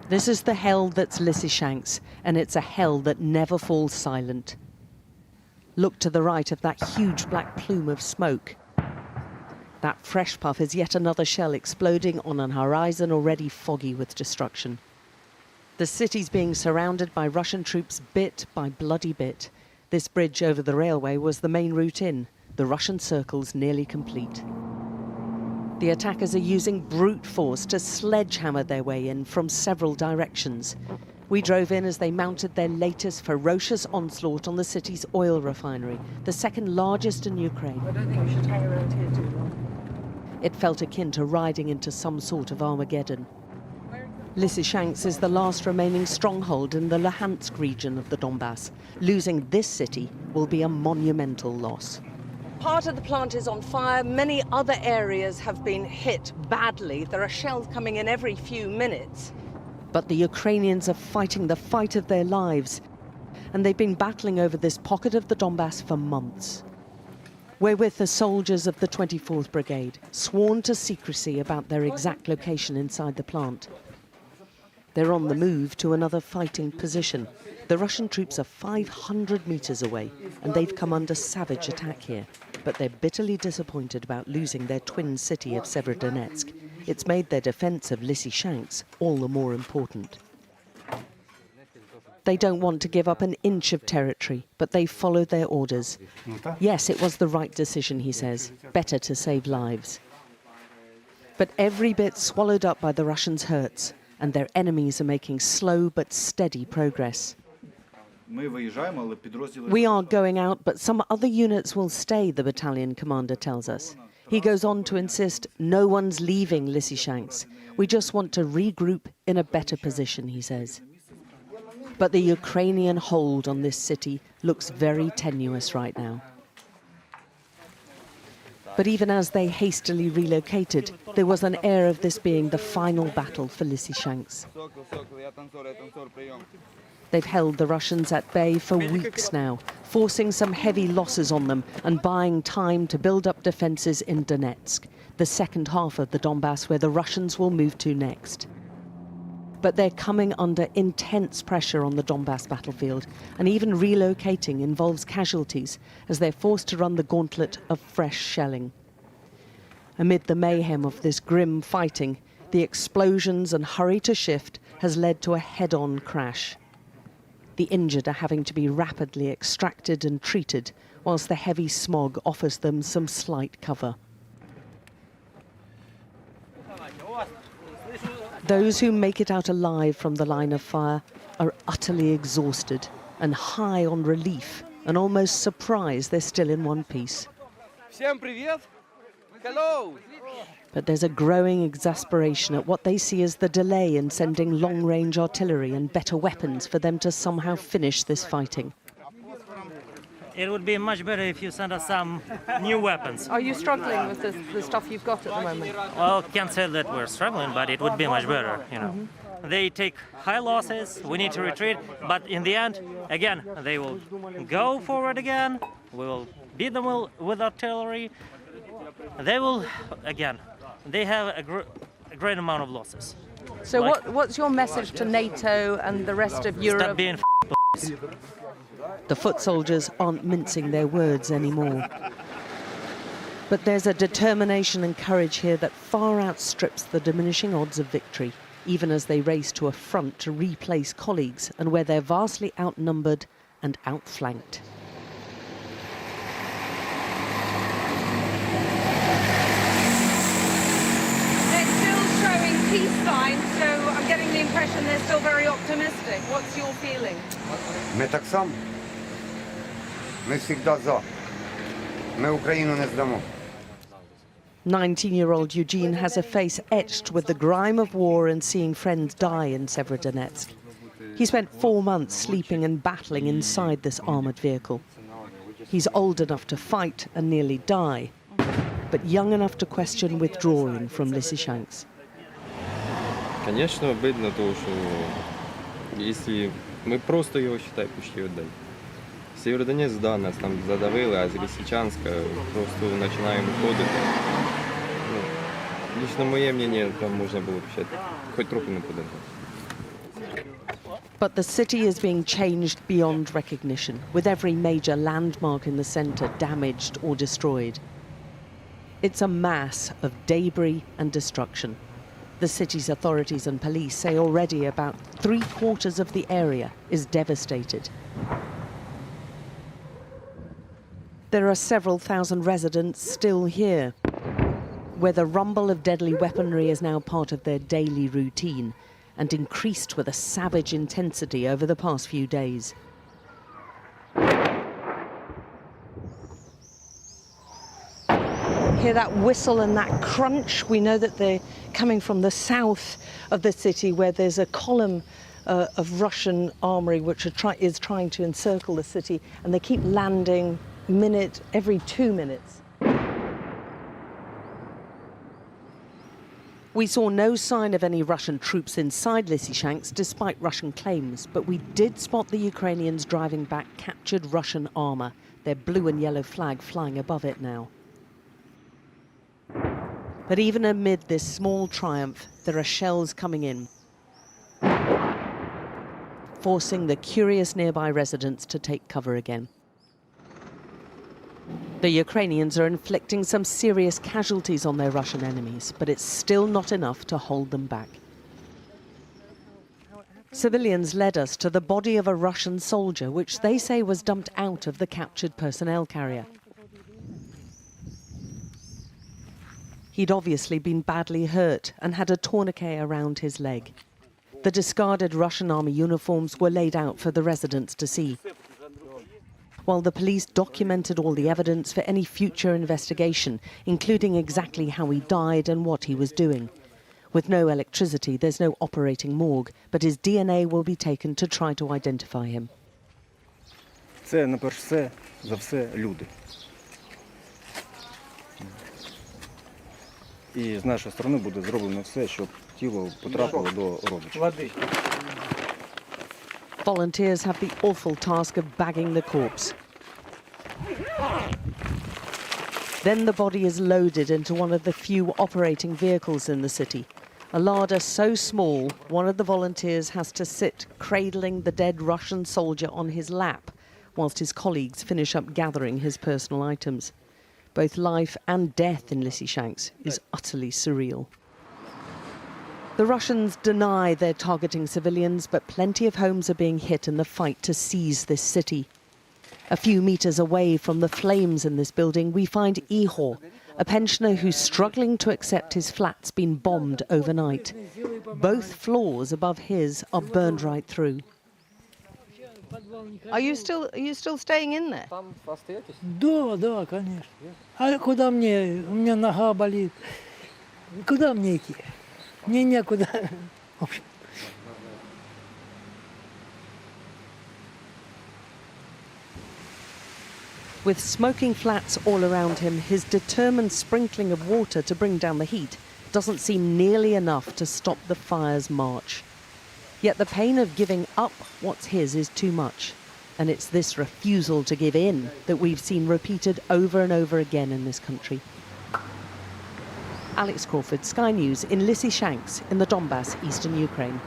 This is the hell that's Lysychansk, and it's a hell that never falls silent. Look to the right of that huge black plume of smoke. That fresh puff is yet another shell exploding on an horizon already foggy with destruction. The city's being surrounded by Russian troops bit by bloody bit. This bridge over the railway was the main route in. The Russian circle's nearly complete. The attackers are using brute force to sledgehammer their way in from several directions. We drove in as they mounted their latest ferocious onslaught on the city's oil refinery, the second largest in Ukraine. I don't think we should hang around here too long. It felt akin to riding into some sort of Armageddon. Lysychansk is the last remaining stronghold in the Luhansk region of the Donbass. Losing this city will be a monumental loss. Part of the plant is on fire. Many other areas have been hit badly. There are shells coming in every few minutes. But the Ukrainians are fighting the fight of their lives. And they've been battling over this pocket of the Donbass for months. We're with the soldiers of the 24th Brigade, sworn to secrecy about their exact location inside the plant. They're on the move to another fighting position. The Russian troops are 500 meters away, and they've come under savage attack here. But they're bitterly disappointed about losing their twin city of Severodonetsk. It's made their defense of Lysychansk all the more important. They don't want to give up an inch of territory, but they've followed their orders. Yes, it was the right decision, he says. Better to save lives. But every bit swallowed up by the Russians hurts, and their enemies are making slow but steady progress. We are going out, but some other units will stay, the battalion commander tells us. He goes on to insist no one's leaving Lysychansk. We just want to regroup in a better position, he says. But the Ukrainian hold on this city looks very tenuous right now. But even as they hastily relocated, there was an air of this being the final battle for Lysychansk. They've held the Russians at bay for weeks now, forcing some heavy losses on them and buying time to build up defences in Donetsk, the second half of the Donbass where the Russians will move to next. But they're coming under intense pressure on the Donbass battlefield, and even relocating involves casualties as they're forced to run the gauntlet of fresh shelling. Amid the mayhem of this grim fighting, the explosions and hurry to shift has led to a head-on crash. The injured are having to be rapidly extracted and treated, whilst the heavy smog offers them some slight cover. Those who make it out alive from the line of fire are utterly exhausted and high on relief and almost surprised they're still in one piece. Hello. But there's a growing exasperation at what they see as the delay in sending long-range artillery and better weapons for them to somehow finish this fighting. It would be much better if you send us some new weapons. Are you struggling with the stuff you've got at the moment? Well, can't say that we're struggling, but it would be much better, you know. They take high losses, we need to retreat, but in the end, again, they will go forward again, we will beat them with artillery. They will, again, they have a great amount of losses. So what's your message to NATO and the rest of Europe? Stop being The foot soldiers aren't mincing their words anymore. But there's a determination and courage here that far outstrips the diminishing odds of victory, even as they race to a front to replace colleagues and where they're vastly outnumbered and outflanked. They're still showing peace signs, so I'm getting the impression they're still very optimistic. What's your feeling? Ми так само. Ми всегда за. Ми Україну не здамо. 19-year-old Eugene has a face etched with the grime of war and seeing friends die in Severodonetsk. He spent 4 months sleeping and battling inside this armoured vehicle. He's old enough to fight and nearly die, but young enough to question withdrawing from Lysychansk. Конечно, обидно, потому что если мы просто его, считай, почти отдали. Сєвєродонецьк, да, нас там задавили, а з Lysychanska просто починаємо виходити. Ну, лично моє мнение, там можна було б ще хоч трохи не подати. But the city is being changed beyond recognition, with every major landmark in the centre damaged or destroyed. It's a mass of debris and destruction. The city's authorities and police say already about 3/4 of the area is devastated. There are several thousand residents still here, where the rumble of deadly weaponry is now part of their daily routine and increased with a savage intensity over the past few days. Hear that whistle and that crunch? We know that they're coming from the south of the city, where there's a column of Russian armory which is trying to encircle the city, and they keep landing every 2 minutes. We saw no sign of any Russian troops inside Lysychansk, despite Russian claims, but we did spot the Ukrainians driving back captured Russian armour, their blue and yellow flag flying above it now. But even amid this small triumph, there are shells coming in, forcing the curious nearby residents to take cover again. The Ukrainians are inflicting some serious casualties on their Russian enemies, but it's still not enough to hold them back. Civilians led us to the body of a Russian soldier, which they say was dumped out of the captured personnel carrier. He'd obviously been badly hurt and had a tourniquet around his leg. The discarded Russian army uniforms were laid out for the residents to see, while the police documented all the evidence for any future investigation, including exactly how he died and what he was doing. With no electricity, there's no operating morgue, but his DNA will be taken to try to identify him. Це, найперш за все, люди. І з нашої сторони буде зроблено все, щоб тіло потрапило до родичів. Volunteers have the awful task of bagging the corpse. Then the body is loaded into one of the few operating vehicles in the city. A larder so small, one of the volunteers has to sit cradling the dead Russian soldier on his lap, whilst his colleagues finish up gathering his personal items. Both life and death in Lysychansk is utterly surreal. The Russians deny they're targeting civilians, but plenty of homes are being hit in the fight to seize this city. A few metres away from the flames in this building, we find Ihor, a pensioner who's struggling to accept his flat's been bombed overnight. Both floors above his are burned right through. Are you still staying in there? Да, конечно. А куда мне? У меня нога болит. Куда мне идти? Мне некуда. В общем. With smoking flats all around him, his determined sprinkling of water to bring down the heat doesn't seem nearly enough to stop the fire's march. Yet the pain of giving up what's his is too much. And it's this refusal to give in that we've seen repeated over and over again in this country. Alex Crawford, Sky News in Lysychansk in the Donbass, eastern Ukraine.